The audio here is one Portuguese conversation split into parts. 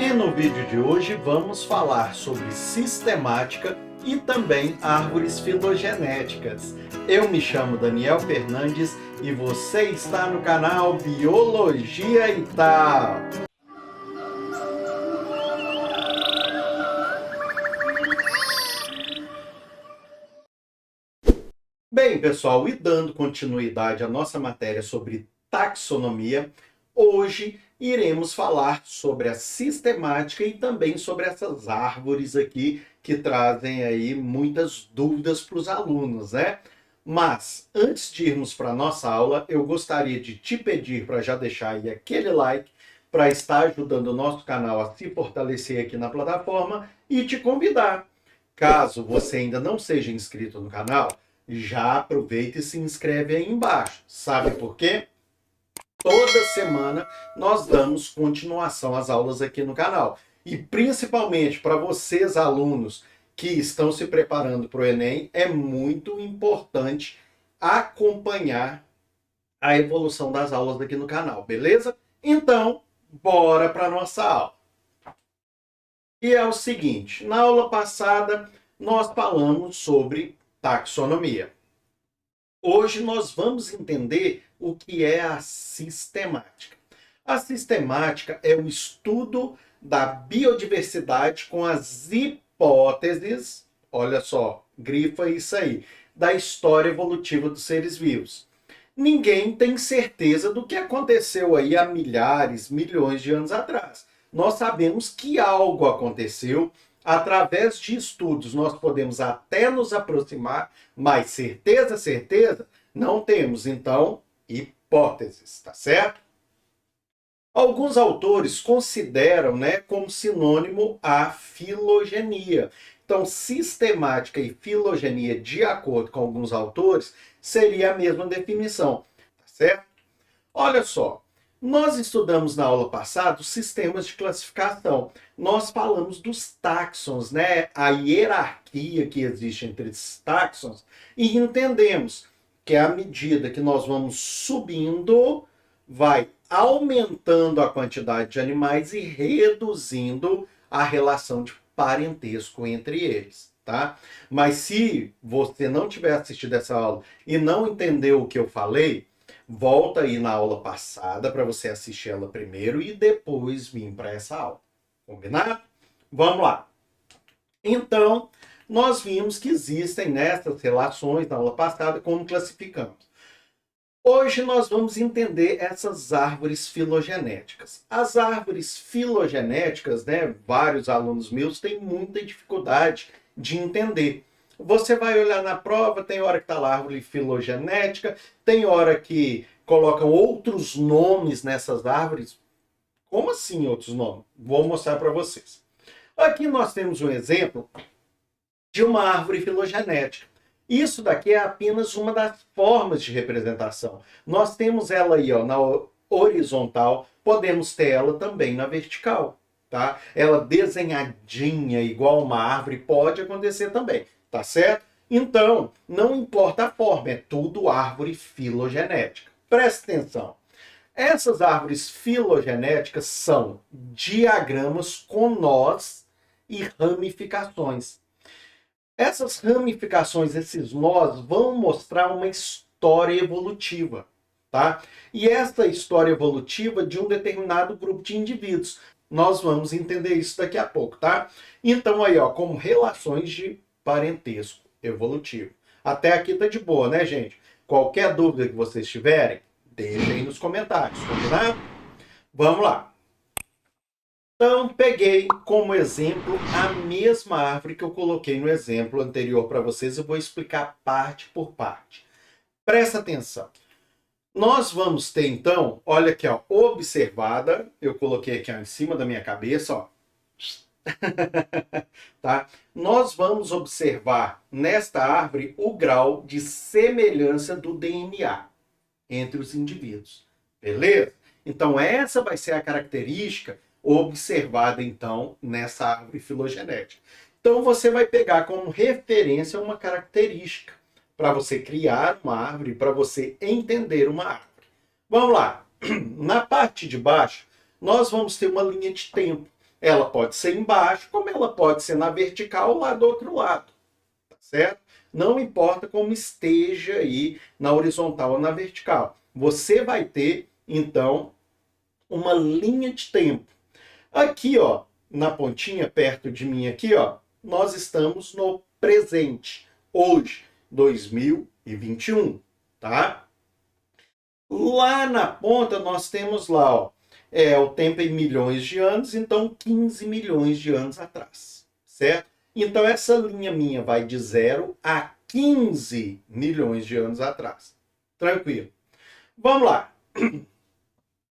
E no vídeo de hoje vamos falar sobre sistemática e também árvores filogenéticas. Eu me chamo Daniel Fernandes e você está no canal Biologia e Tal. Bem, pessoal, e dando continuidade à nossa matéria sobre taxonomia, hoje iremos falar sobre a sistemática e também sobre essas árvores aqui que trazem aí muitas dúvidas para os alunos, né? Mas antes de irmos para a nossa aula, eu gostaria de te pedir para já deixar aí aquele like para estar ajudando o nosso canal a se fortalecer aqui na plataforma e te convidar. Caso você ainda não seja inscrito no canal, já aproveita e se inscreve aí embaixo. Sabe por quê? Toda semana nós damos continuação às aulas aqui no canal. E principalmente para vocês, alunos que estão se preparando para o Enem, é muito importante acompanhar a evolução das aulas aqui no canal, beleza? Então, bora para a nossa aula. E é o seguinte, na aula passada nós falamos sobre taxonomia. Hoje nós vamos entender o que é a sistemática. A sistemática é o estudo da biodiversidade com as hipóteses, olha só, grifa isso aí, da história evolutiva dos seres vivos. Ninguém tem certeza do que aconteceu aí há milhares, milhões de anos atrás. Nós sabemos que algo aconteceu. Através de estudos, nós podemos até nos aproximar, mas certeza, não temos. Então, hipóteses, tá certo? Alguns autores consideram, como sinônimo a filogenia. Então, sistemática e filogenia, de acordo com alguns autores, seria a mesma definição, tá certo? Olha só. Nós estudamos na aula passada os sistemas de classificação. Nós falamos dos táxons, a hierarquia que existe entre esses táxons, e entendemos que à medida que nós vamos subindo, vai aumentando a quantidade de animais e reduzindo a relação de parentesco entre eles, tá? Mas se você não tiver assistido essa aula e não entendeu o que eu falei, volta aí na aula passada para você assistir ela primeiro e depois vir para essa aula. Combinado? Vamos lá. Então, nós vimos que existem nessas relações na aula passada como classificamos. Hoje nós vamos entender essas árvores filogenéticas. As árvores filogenéticas, vários alunos meus têm muita dificuldade de entender. Você vai olhar na prova, tem hora que está lá árvore filogenética, tem hora que colocam outros nomes nessas árvores. Como assim outros nomes? Vou mostrar para vocês. Aqui nós temos um exemplo de uma árvore filogenética. Isso daqui é apenas uma das formas de representação. Nós temos ela aí na horizontal, podemos ter ela também na vertical. Tá? Ela desenhadinha igual uma árvore pode acontecer também. Tá certo? Então, não importa a forma, é tudo árvore filogenética. Presta atenção. Essas árvores filogenéticas são diagramas com nós e ramificações. Essas ramificações, esses nós, vão mostrar uma história evolutiva, tá? E essa história evolutiva de um determinado grupo de indivíduos. Nós vamos entender isso daqui a pouco, tá? Então aí, como relações de parentesco evolutivo. Até aqui tá de boa, né, gente? Qualquer dúvida que vocês tiverem, deixa aí nos comentários, combinado? Vamos lá. Então, peguei como exemplo a mesma árvore que eu coloquei no exemplo anterior para vocês. Eu vou explicar parte por parte. Presta atenção. Nós vamos ter, então, olha aqui, observada. Eu coloquei aqui em cima da minha cabeça, tá? Nós vamos observar nesta árvore o grau de semelhança do DNA entre os indivíduos, beleza? Então essa vai ser a característica observada então nessa árvore filogenética. Então você vai pegar como referência uma característica para você criar uma árvore, para você entender uma árvore. Vamos lá. Na parte de baixo nós vamos ter uma linha de tempo. Ela pode ser embaixo, como ela pode ser na vertical lá do outro lado, tá certo? Não importa como esteja aí na horizontal ou na vertical. Você vai ter, então, uma linha de tempo. Aqui, ó, na pontinha, perto de mim aqui, ó, nós estamos no presente, hoje, 2021, tá? Lá na ponta nós temos lá, ó, o tempo em milhões de anos, então 15 milhões de anos atrás, certo? Então essa linha minha vai de 0 a 15 milhões de anos atrás. Tranquilo. Vamos lá.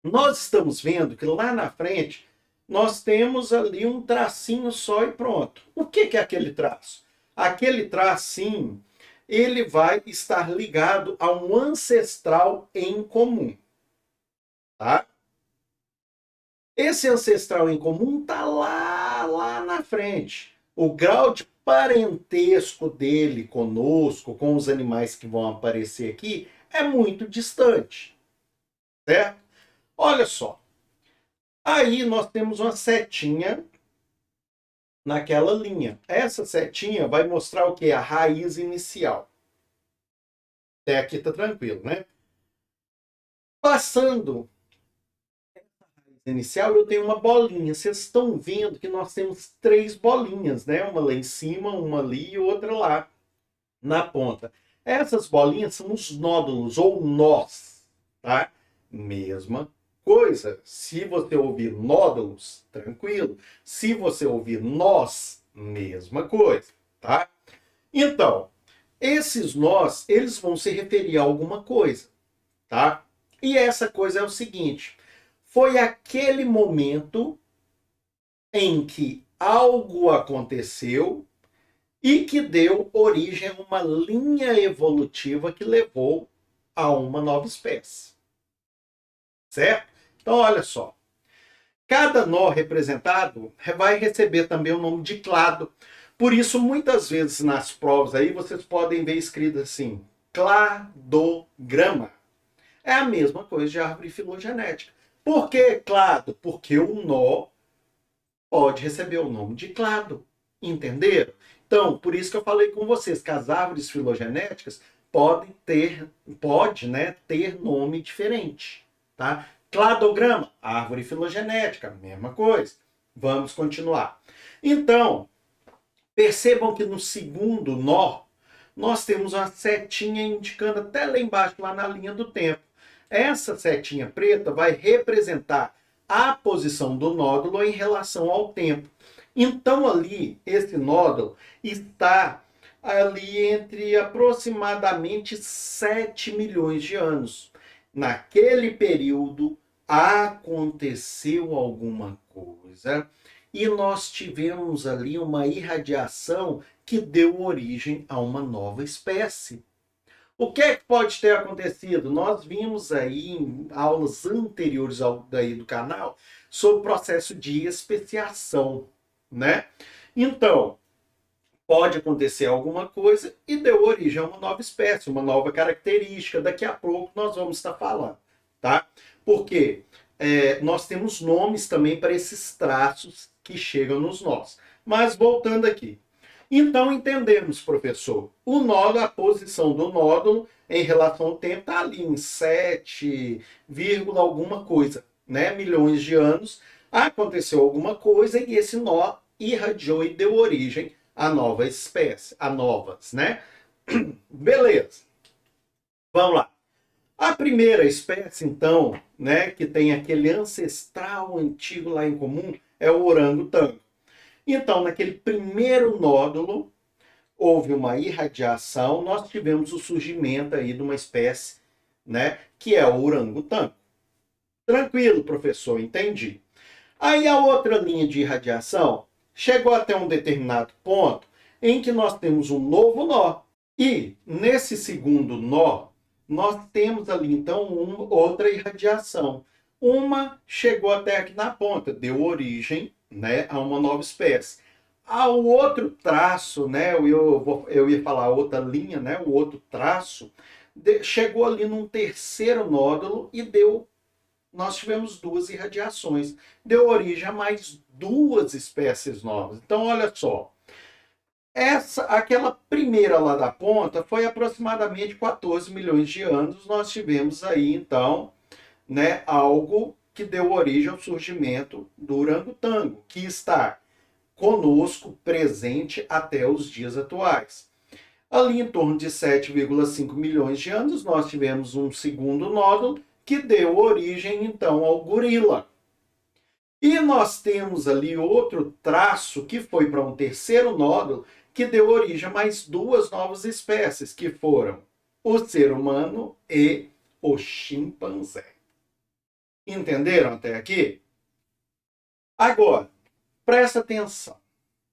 Nós estamos vendo que lá na frente nós temos ali um tracinho só e pronto. O que é aquele traço? Aquele tracinho, ele vai estar ligado a um ancestral em comum, tá? Esse ancestral em comum está lá na frente. O grau de parentesco dele conosco, com os animais que vão aparecer aqui, é muito distante, certo? Olha só. Aí nós temos uma setinha naquela linha. Essa setinha vai mostrar o que? A raiz inicial. Até aqui tá tranquilo, né? Passando inicial, eu tenho uma bolinha. Vocês estão vendo que nós temos 3 bolinhas, né? Uma lá em cima, uma ali e outra lá na ponta. Essas bolinhas são os nódulos ou nós, tá? Mesma coisa. Se você ouvir nódulos, tranquilo. Se você ouvir nós, mesma coisa, tá? Então, esses nós, eles vão se referir a alguma coisa, tá? E essa coisa é o seguinte: foi aquele momento em que algo aconteceu e que deu origem a uma linha evolutiva que levou a uma nova espécie. Certo? Então, olha só. Cada nó representado vai receber também o nome de clado. Por isso, muitas vezes nas provas aí, vocês podem ver escrito assim, cladograma. É a mesma coisa de árvore filogenética. Por que clado? Porque o nó pode receber o nome de clado. Entenderam? Então, por isso que eu falei com vocês que as árvores filogenéticas podem ter, né, ter nome diferente, tá? Cladograma, árvore filogenética, mesma coisa. Vamos continuar. Então, percebam que no segundo nó, nós temos uma setinha indicando até lá embaixo, lá na linha do tempo. Essa setinha preta vai representar a posição do nódulo em relação ao tempo. Então, ali, esse nódulo está ali entre aproximadamente 7 milhões de anos. Naquele período, aconteceu alguma coisa e nós tivemos ali uma irradiação que deu origem a uma nova espécie. O que é que pode ter acontecido? Nós vimos aí em aulas anteriores daí do canal sobre o processo de especiação, né? Então, pode acontecer alguma coisa e deu origem a uma nova espécie, uma nova característica. Daqui a pouco nós vamos estar falando, tá? Porque nós temos nomes também para esses traços que chegam nos nós. Mas voltando aqui. Então entendemos, professor, o nódulo, a posição do nódulo em relação ao tempo está ali em 7, alguma coisa, né? Milhões de anos. Aconteceu alguma coisa e esse nó irradiou e deu origem a nova espécie, a novas, né? Beleza. Vamos lá. A primeira espécie, então, né, que tem aquele ancestral antigo lá em comum, é o orangotango. Então, naquele primeiro nódulo, houve uma irradiação, nós tivemos o surgimento aí de uma espécie, né, que é o orangotango. Tranquilo, professor, entendi. Aí a outra linha de irradiação chegou até um determinado ponto em que nós temos um novo nó. E nesse segundo nó, nós temos ali então outra irradiação. Uma chegou até aqui na ponta, deu origem, né, a uma nova espécie. Ao outro traço, né, eu ia falar outra linha, né, o outro traço, chegou ali num terceiro nódulo e nós tivemos 2 irradiações. Deu origem a mais duas espécies novas. Então, olha só. Aquela primeira lá da ponta foi aproximadamente 14 milhões de anos. Nós tivemos aí, então, né, algo que deu origem ao surgimento do orangotango, que está conosco presente até os dias atuais. Ali em torno de 7,5 milhões de anos, nós tivemos um segundo nódulo que deu origem, então, ao gorila. E nós temos ali outro traço que foi para um terceiro nódulo que deu origem a mais duas novas espécies, que foram o ser humano e o chimpanzé. Entenderam até aqui? Agora, presta atenção,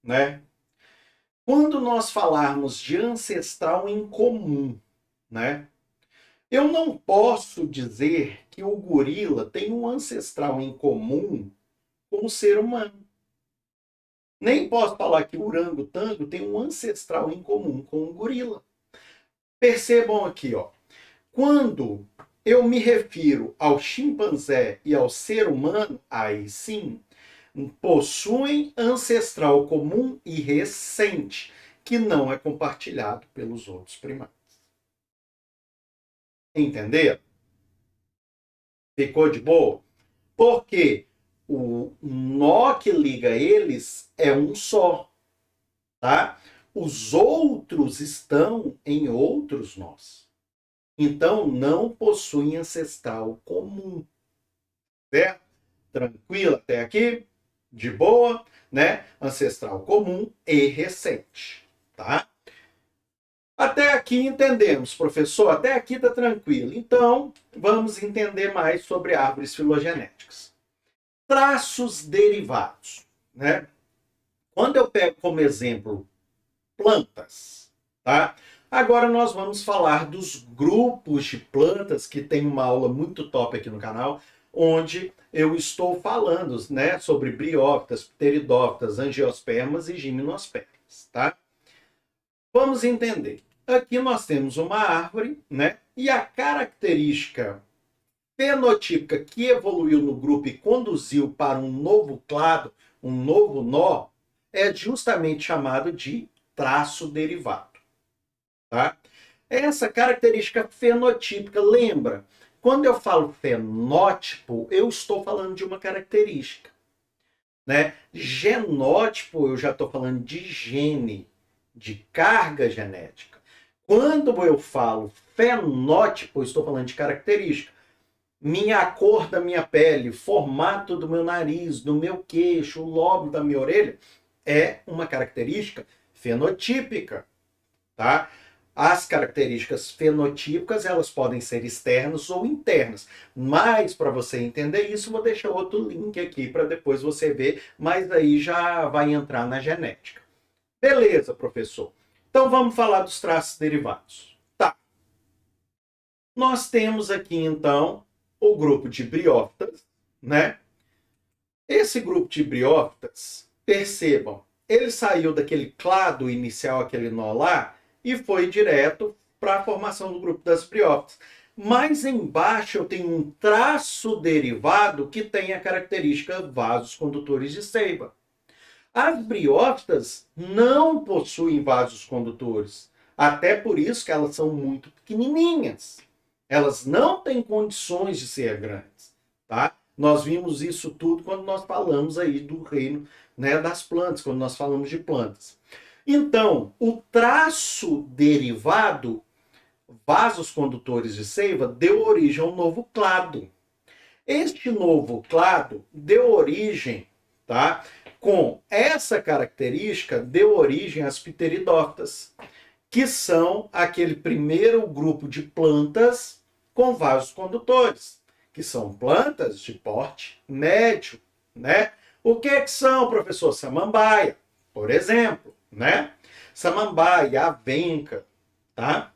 né? Quando nós falarmos de ancestral em comum, né? Eu não posso dizer que o gorila tem um ancestral em comum com o ser humano. Nem posso falar que o orangotango tem um ancestral em comum com o gorila. Percebam aqui, ó. Quando eu me refiro ao chimpanzé e ao ser humano, aí sim, possuem ancestral comum e recente, que não é compartilhado pelos outros primatas. Entenderam? Ficou de boa? Porque o nó que liga eles é um só, tá? Os outros estão em outros nós. Então, não possuem ancestral comum. Certo? Tranquilo até aqui? De boa, né? Ancestral comum e recente, tá? Até aqui entendemos, professor? Até aqui tá tranquilo. Então, vamos entender mais sobre árvores filogenéticas. Traços derivados, né? Quando eu pego como exemplo plantas, tá? Agora nós vamos falar dos grupos de plantas, que tem uma aula muito top aqui no canal, onde eu estou falando, né, sobre briófitas, pteridófitas, angiospermas e gimnospermas, tá? Vamos entender. Aqui nós temos uma árvore, né? E a característica fenotípica que evoluiu no grupo e conduziu para um novo clado, um novo nó, é justamente chamado de traço derivado. Tá? Essa característica fenotípica, lembra, quando eu falo fenótipo, eu estou falando de uma característica. Né? Genótipo, eu já estou falando de gene, de carga genética. Quando eu falo fenótipo, eu estou falando de característica. A cor da minha pele, formato do meu nariz, do meu queixo, o lóbulo da minha orelha, é uma característica fenotípica, tá? As características fenotípicas, elas podem ser externas ou internas. Mas, para você entender isso, vou deixar outro link aqui para depois você ver, mas aí já vai entrar na genética. Beleza, professor. Então, vamos falar dos traços derivados. Tá. Nós temos aqui, então, o grupo de briófitas, né? Esse grupo de briófitas, percebam, ele saiu daquele clado inicial, aquele nó lá, e foi direto para a formação do grupo das briófitas. Mas embaixo eu tenho um traço derivado que tem a característica vasos condutores de seiva. As briófitas não possuem vasos condutores, até por isso que elas são muito pequenininhas. Elas não têm condições de ser grandes, tá? Nós vimos isso tudo quando nós falamos aí do reino, né, das plantas, quando nós falamos de plantas. Então, o traço derivado, vasos condutores de seiva, deu origem a um novo clado. Este novo clado deu origem, tá? Com essa característica, deu origem às pteridófitas, que são aquele primeiro grupo de plantas com vasos condutores, que são plantas de porte médio, né? O que são, professor? Samambaia, por exemplo, né? Samambaia, avenca, tá?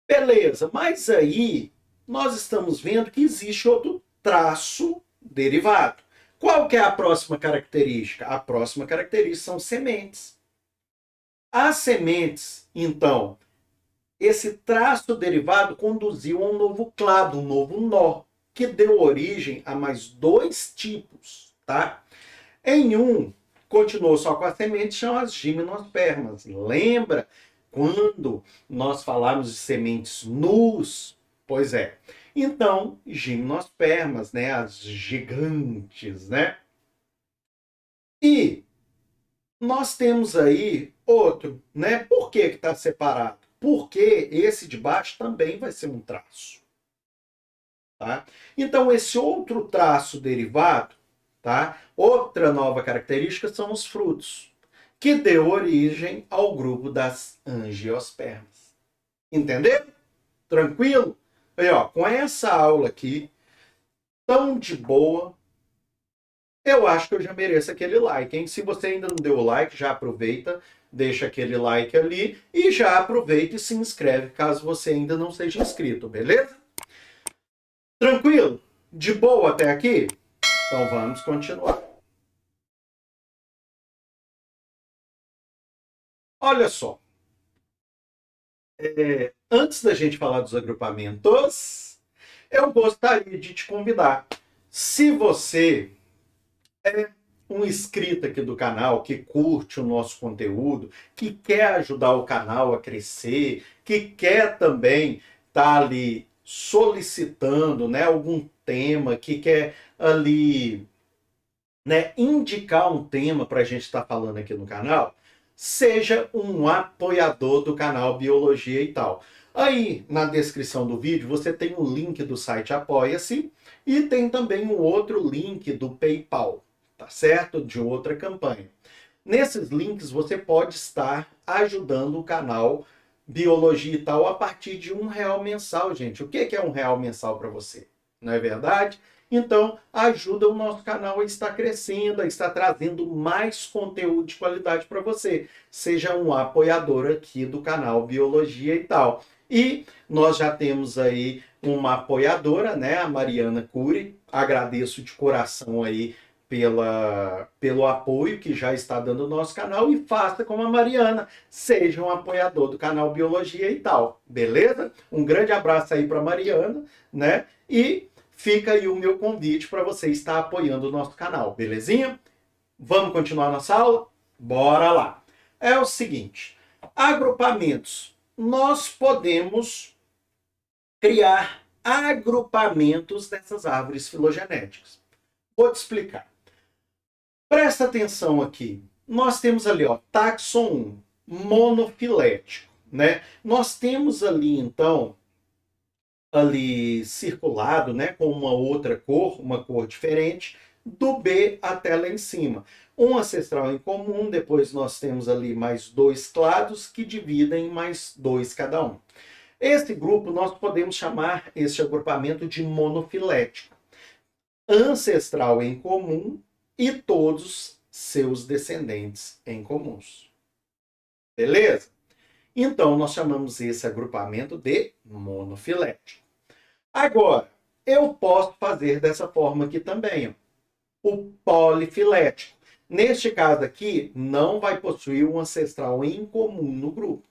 Beleza, mas aí nós estamos vendo que existe outro traço derivado. Qual que é a próxima característica? A próxima característica são sementes. As sementes, então, esse traço derivado conduziu a um novo clado, um novo nó, que deu origem a mais dois tipos, tá? Em um, continuou só com a semente, são as gimnospermas. Lembra quando nós falamos de sementes nus? Pois é. Então, gimnospermas, né? As gigantes, né? E nós temos aí outro, né? Por que está separado? Porque esse de baixo também vai ser um traço. Tá? Então, esse outro traço derivado, tá? Outra nova característica são os frutos, que deu origem ao grupo das angiospermas. Entendeu? Tranquilo? Aí, ó, com essa aula aqui, tão de boa, eu acho que eu já mereço aquele like, hein? Se você ainda não deu o like, já aproveita, deixa aquele like ali e já aproveita e se inscreve caso você ainda não seja inscrito, beleza? Tranquilo? De boa até aqui? Então vamos continuar. Olha só. Antes da gente falar dos agrupamentos, eu gostaria de te convidar. Se você é um inscrito aqui do canal, que curte o nosso conteúdo, que quer ajudar o canal a crescer, que quer também estar ali solicitando, né, algum tema, que quer ali, né, indicar um tema para a gente estar falando aqui no canal, seja um apoiador do canal Biologia e Tal. Aí na descrição do vídeo você tem o link do site Apoia-se e tem também um outro link do PayPal, tá certo? De outra campanha. Nesses links você pode estar ajudando o canal Biologia e Tal a partir de R$ 1 mensal, gente. O que é R$ 1 mensal para você? Não é verdade? Então, ajuda o nosso canal a estar crescendo, a estar trazendo mais conteúdo de qualidade para você. Seja um apoiador aqui do canal Biologia e Tal. E nós já temos aí uma apoiadora, né, a Mariana Cury. Agradeço de coração aí pelo apoio que já está dando no nosso canal e faça como a Mariana, seja um apoiador do canal Biologia e Tal, beleza? Um grande abraço aí para Mariana, né? E fica aí o meu convite para você estar apoiando o nosso canal, belezinha? Vamos continuar nossa aula? Bora lá! É o seguinte, agrupamentos. Nós podemos criar agrupamentos dessas árvores filogenéticas. Vou te explicar. Presta atenção aqui. Nós temos ali, ó, taxon 1, monofilético, né? Nós temos ali, então, ali circulado, né, com uma outra cor, uma cor diferente, do B até lá em cima. Um ancestral em comum, depois nós temos ali mais 2 clados que dividem mais 2 cada um. Esse grupo nós podemos chamar este agrupamento de monofilético. Ancestral em comum e todos seus descendentes em comuns. Beleza? Então, nós chamamos esse agrupamento de monofilético. Agora, eu posso fazer dessa forma aqui também, ó, o polifilético. Neste caso aqui, não vai possuir um ancestral em comum no grupo,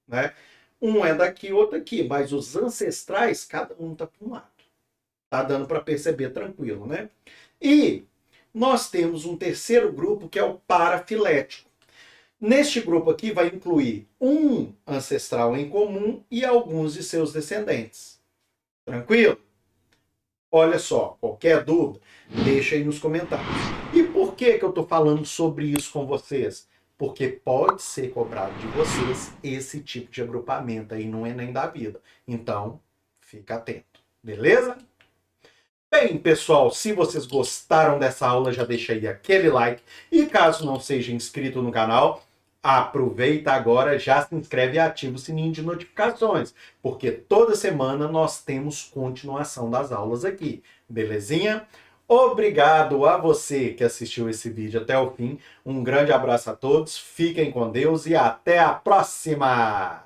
né? Um é daqui, outro aqui, mas os ancestrais, cada um está para um lado. Tá dando para perceber tranquilo, né? E nós temos um terceiro grupo que é o parafilético. Neste grupo aqui vai incluir um ancestral em comum e alguns de seus descendentes. Tranquilo? Olha só, qualquer dúvida, deixa aí nos comentários. E por que eu estou falando sobre isso com vocês? Porque pode ser cobrado de vocês esse tipo de agrupamento aí no Enem da vida. Então, fica atento, beleza? Bem, pessoal, se vocês gostaram dessa aula, já deixa aí aquele like. E caso não seja inscrito no canal, aproveita agora, já se inscreve e ativa o sininho de notificações, porque toda semana nós temos continuação das aulas aqui, belezinha? Obrigado a você que assistiu esse vídeo até o fim. Um grande abraço a todos, fiquem com Deus e até a próxima!